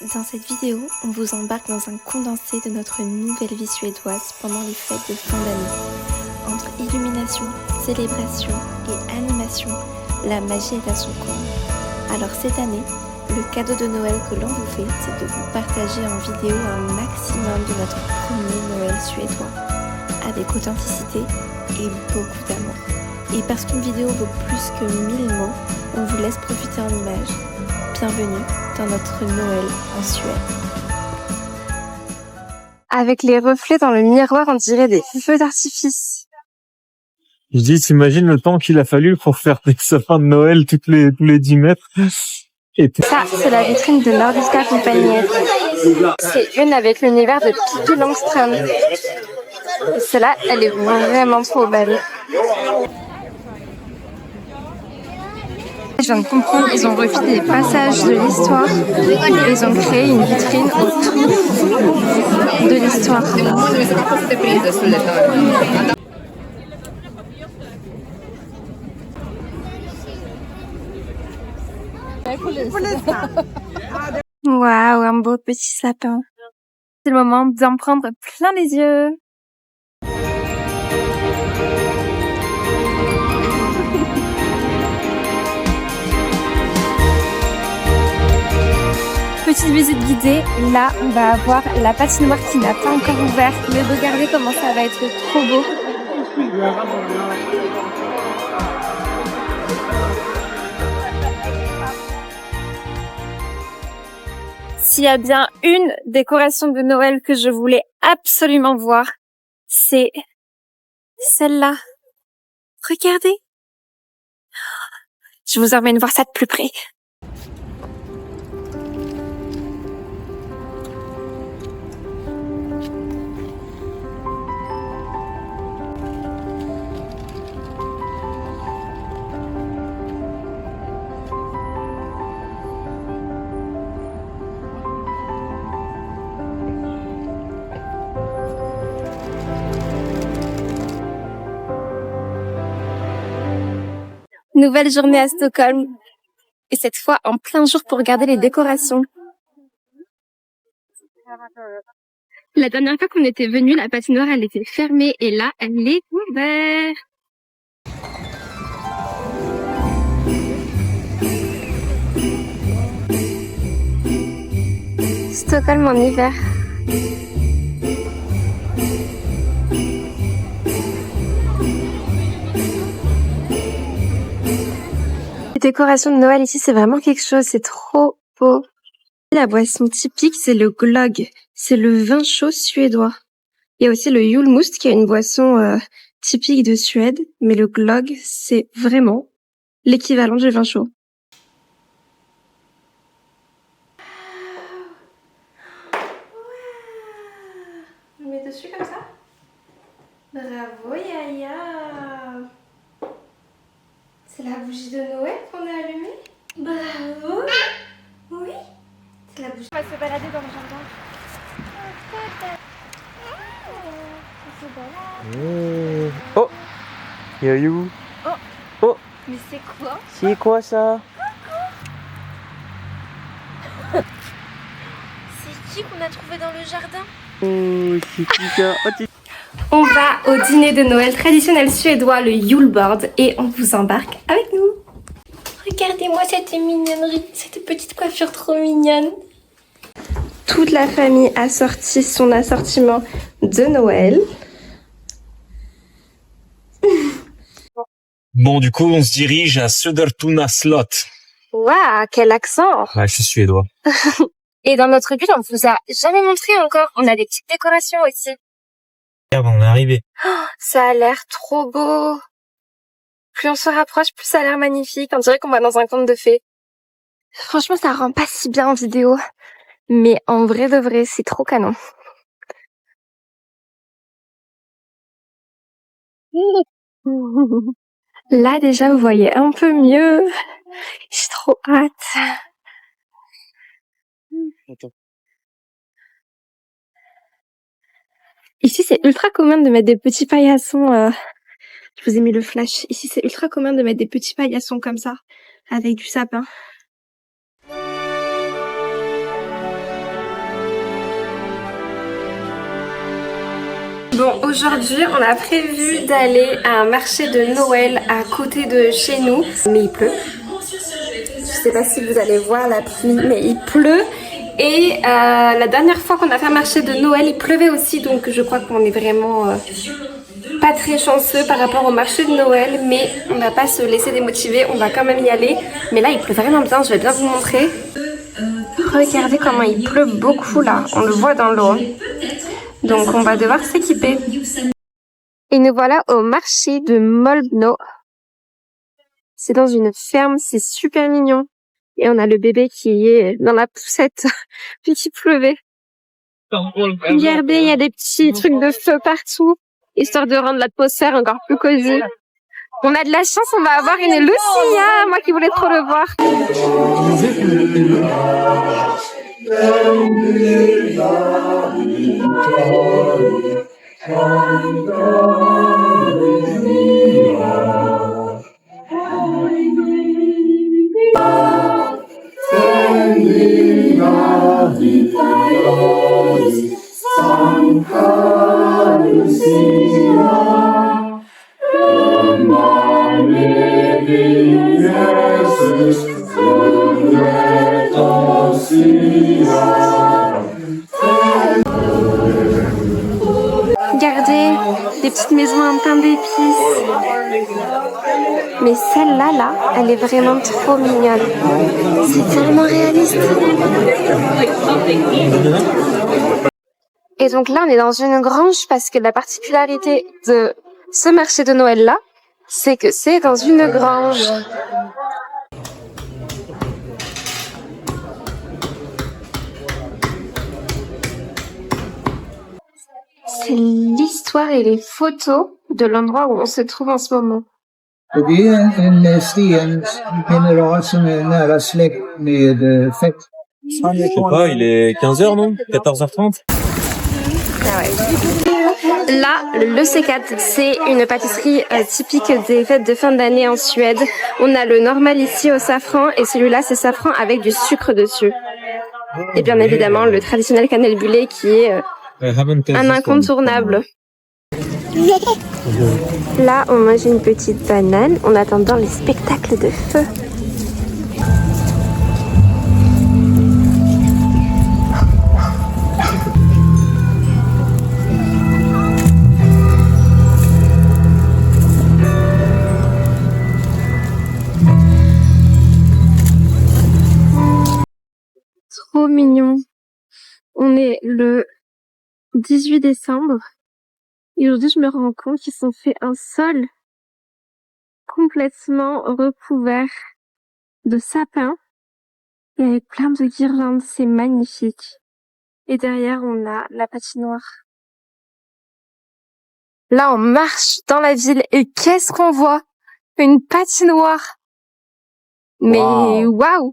Dans cette vidéo, on vous embarque dans un condensé de notre nouvelle vie suédoise pendant les fêtes de fin d'année. Entre illumination, célébration et animation, la magie est à son comble. Alors cette année, le cadeau de Noël que l'on vous fait, c'est de vous partager en vidéo un maximum de notre premier Noël suédois, avec authenticité et beaucoup d'amour. Et parce qu'une vidéo vaut plus que 1000 mots, on vous laisse profiter en images. Bienvenue dans notre Noël en Suède. Avec les reflets dans le miroir, on dirait des feux d'artifice. Je dis, t'imagines le temps qu'il a fallu pour faire des sapins de Noël tous les 10 mètres. Et Ça, c'est la vitrine de Nordiska Compagnie. C'est une avec l'univers de Pippi Longström. Et celle-là, elle est vraiment trop belle. Je viens de comprendre, ils ont refait des passages de l'histoire et ils ont créé une vitrine autour de l'histoire. Waouh, un beau petit sapin. C'est le moment d'en prendre plein les yeux. Petite visite guidée, là on va avoir la patinoire qui n'a pas encore ouvert, mais regardez comment ça va être trop beau. S'il y a bien une décoration de Noël que je voulais absolument voir, c'est celle-là. Regardez. Je vous emmène voir ça de plus près. Nouvelle journée à Stockholm. Et cette fois en plein jour pour regarder les décorations. La dernière fois qu'on était venu, la patinoire elle était fermée et là elle est ouverte. Stockholm en hiver. Les décorations de Noël ici, c'est vraiment quelque chose, c'est trop beau. La boisson typique, c'est le glögg, c'est le vin chaud suédois. Il y a aussi le julmust, qui est une boisson typique de Suède, mais le glögg, c'est vraiment l'équivalent du vin chaud. On le met dessus comme ça. Bravo Yaya. C'est la bougie de Noël qu'on a allumée. Bravo. Oui. C'est la bougie. On va se balader dans le jardin. Oh, Yoyou. Oh. Oh. Mais c'est quoi? C'est quoi ça? C'est qui qu'on a trouvé dans le jardin? Oh, c'est qui ça? Oh, On va au dîner de Noël traditionnel suédois, le Julbord, et on vous embarque avec nous. Regardez-moi cette mignonnerie, cette petite coiffure trop mignonne. Toute la famille a sorti son assortiment de Noël. Bon, du coup, on se dirige à Södertuna slott. Waouh, quel accent! Ouais, je suis suédois. Et dans notre ville, on vous a jamais montré encore. On a des petites décorations aussi. Regarde, on est arrivé. Oh, ça a l'air trop beau. Plus on se rapproche, plus ça a l'air magnifique. On dirait qu'on va dans un conte de fées. Franchement, ça rend pas si bien en vidéo. Mais en vrai de vrai, c'est trop canon. Là, déjà, vous voyez un peu mieux. J'ai trop hâte. Ici, c'est ultra commun de mettre des petits paillassons. Je vous ai mis le flash. Ici, c'est ultra commun de mettre des petits paillassons comme ça, avec du sapin. Bon, aujourd'hui, on a prévu d'aller à un marché de Noël à côté de chez nous, mais il pleut. Je sais pas si vous allez voir la pluie, mais il pleut. Et la dernière fois qu'on a fait un marché de Noël, il pleuvait aussi, donc je crois qu'on est vraiment pas très chanceux par rapport au marché de Noël, mais on va pas se laisser démotiver, on va quand même y aller. Mais là, il pleut vraiment bien, je vais bien vous montrer. Regardez comment il pleut beaucoup là, on le voit dans l'eau. Donc on va devoir s'équiper. Et nous voilà au marché de Molbno. C'est dans une ferme, c'est super mignon. Et on a le bébé qui est dans la poussette, puis qui pleuvait. Regardez, il y a des petits trucs de feu partout, histoire de rendre l'atmosphère encore plus cosy. On a de la chance, on va avoir une Lucia, moi qui voulais trop le voir. Regardez, des petites maisons en pain d'épices. Mais celle-là, là, elle est vraiment trop mignonne. C'est tellement réaliste. Et donc là, on est dans une grange parce que la particularité de ce marché de Noël-là, c'est que c'est dans une grange. C'est l'histoire et les photos de l'endroit où on se trouve en ce moment. Det är en Stens mineral som är nära släkt med fett. Je sais pas, il est 15h non? 14h30? Ah ouais. Là, le C4, c'est une pâtisserie typique des fêtes de fin d'année en Suède. On a le normal ici au safran et celui-là, c'est safran avec du sucre dessus. Et bien évidemment, le traditionnel cannelle qui est un incontournable. Là, on mange une petite banane en attendant les spectacles de feu. Trop mignon. On est le 18 décembre. Et aujourd'hui, je me rends compte qu'ils ont fait un sol complètement recouvert de sapins et avec plein de guirlandes. C'est magnifique. Et derrière, on a la patinoire. Là, on marche dans la ville et qu'est-ce qu'on voit? Une patinoire. Mais waouh!